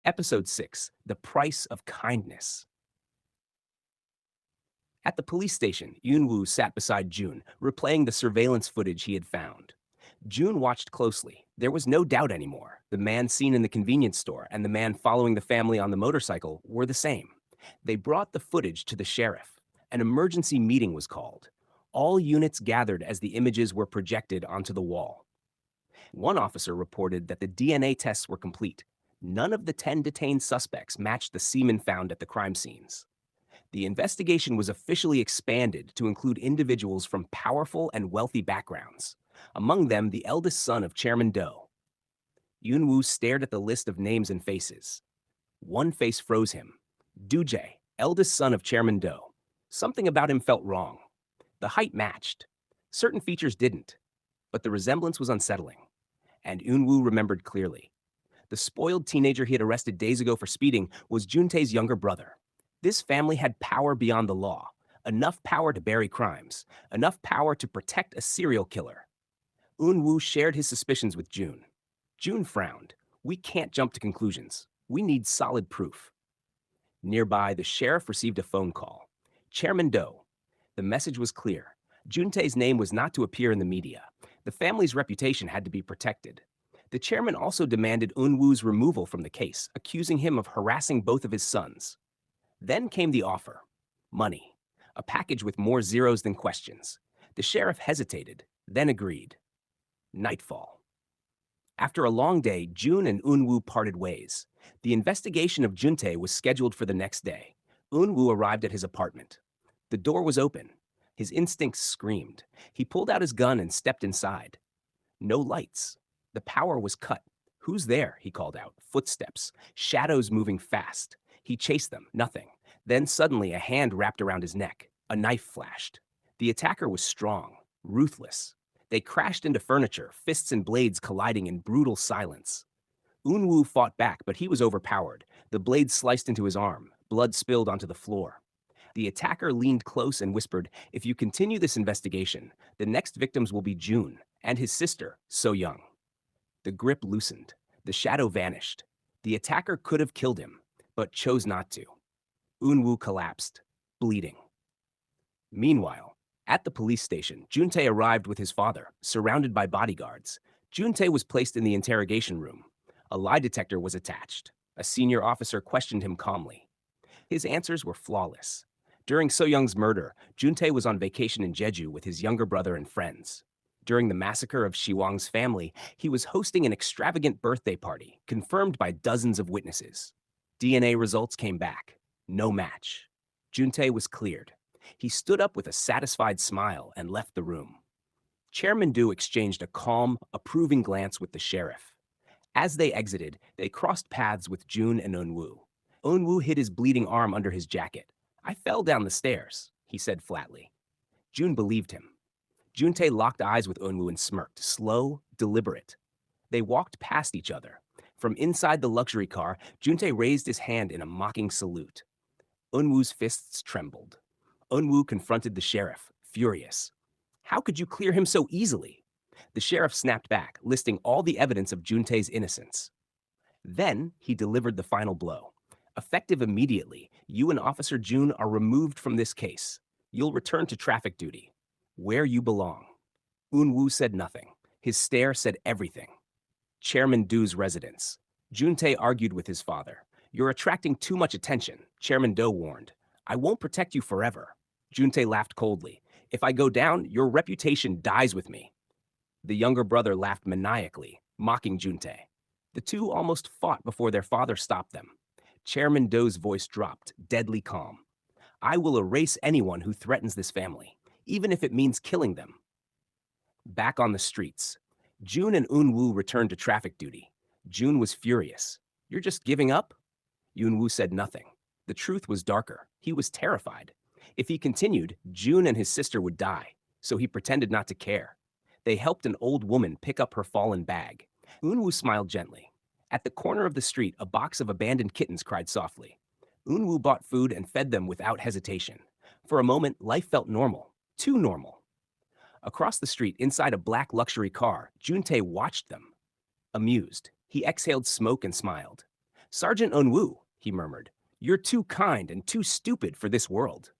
Episode 6, The Price of Kindness. At the police station, Eun Woo sat beside Jun, replaying the surveillance footage he had found. Jun watched closely. There was no doubt anymore. The man seen in the convenience store and the man following the family on the motorcycle were the same. They brought the footage to the sheriff. An emergency meeting was called. All units gathered as the images were projected onto the wall. One officer reported that the DNA tests were complete. None of the 10 detained suspects matched the semen found at the crime scenes. The investigation was officially expanded to include individuals from powerful and wealthy backgrounds, among them the eldest son of Chairman Do. Eun Woo stared at the list of names and faces. One face froze him. Jae, eldest son of Chairman Do. Something about him felt wrong. The height matched. Certain features didn't, but the resemblance was unsettling. And Eun Woo remembered clearly. The spoiled teenager he had arrested days ago for speeding was Jun-tae's younger brother. This family had power beyond the law, enough power to bury crimes, enough power to protect a serial killer. Eun Woo shared his suspicions with Jun. Jun frowned. We can't jump to conclusions. We need solid proof. Nearby, the sheriff received a phone call. Chairman Do. The message was clear. Jun-tae's name was not to appear in the media. The family's reputation had to be protected. The chairman also demanded Eun Woo's removal from the case, accusing him of harassing both of his sons. Then came the offer. Money. A package with more zeros than questions. The sheriff hesitated, then agreed. Nightfall. After a long day, Jun and Eun Woo parted ways. The investigation of Jun-tae was scheduled for the next day. Eun Woo arrived at his apartment. The door was open. His instincts screamed. He pulled out his gun and stepped inside. No lights. The power was cut. Who's there? He called out. Footsteps. Shadows moving fast. He chased them. Nothing. Then suddenly a hand wrapped around his neck. A knife flashed. The attacker was strong, ruthless. They crashed into furniture, fists and blades colliding in brutal silence. Eun Woo fought back, but he was overpowered. The blade sliced into his arm. Blood spilled onto the floor. The attacker leaned close and whispered, "If you continue this investigation, the next victims will be Jun and his sister, So Young." The grip loosened. The shadow vanished. The attacker could have killed him, but chose not to. Eun Woo collapsed, bleeding. Meanwhile, at the police station, Jun-tae arrived with his father, surrounded by bodyguards. Jun-tae was placed in the interrogation room. A lie detector was attached. A senior officer questioned him calmly. His answers were flawless. During So Young's murder, Jun-tae was on vacation in Jeju with his younger brother and friends. During the massacre of Shiwang's family, he was hosting an extravagant birthday party, confirmed by dozens of witnesses. DNA results came back. No match. Jun-tae was cleared. He stood up with a satisfied smile and left the room. Chairman Do exchanged a calm, approving glance with the sheriff. As they exited, they crossed paths with Jun and Eun Woo. Eun Woo hid his bleeding arm under his jacket. "I fell down the stairs," he said flatly. Jun believed him. Jun-tae locked eyes with Eun Woo and smirked, slow, deliberate. They walked past each other. From inside the luxury car, Jun-tae raised his hand in a mocking salute. Eun Woo's fists trembled. Eun Woo confronted the sheriff, furious. "How could you clear him so easily?" The sheriff snapped back, listing all the evidence of Jun-tae's innocence. Then he delivered the final blow. "Effective immediately, you and Officer Jun are removed from this case. You'll return to traffic duty, where you belong." Eun Woo said nothing. His stare said everything. Chairman Do's residence. Jun-tae argued with his father. "You're attracting too much attention," Chairman Do warned. "I won't protect you forever." Jun-tae laughed coldly. "If I go down, your reputation dies with me." The younger brother laughed maniacally, mocking Jun-tae. The two almost fought before their father stopped them. Chairman Do's voice dropped, deadly calm. "I will erase anyone who threatens this family, even if it means killing them." Back on the streets, Jun and Eun Woo returned to traffic duty. Jun was furious. "You're just giving up?" Eun Woo said nothing. The truth was darker. He was terrified. If he continued, Jun and his sister would die, so he pretended not to care. They helped an old woman pick up her fallen bag. Eun Woo smiled gently. At the corner of the street, a box of abandoned kittens cried softly. Eun Woo bought food and fed them without hesitation. For a moment, life felt normal. Too normal. Across the street, inside a black luxury car, Jun-tae watched them. Amused, he exhaled smoke and smiled. Sergeant Eun Woo, he murmured, you're too kind and too stupid for this world.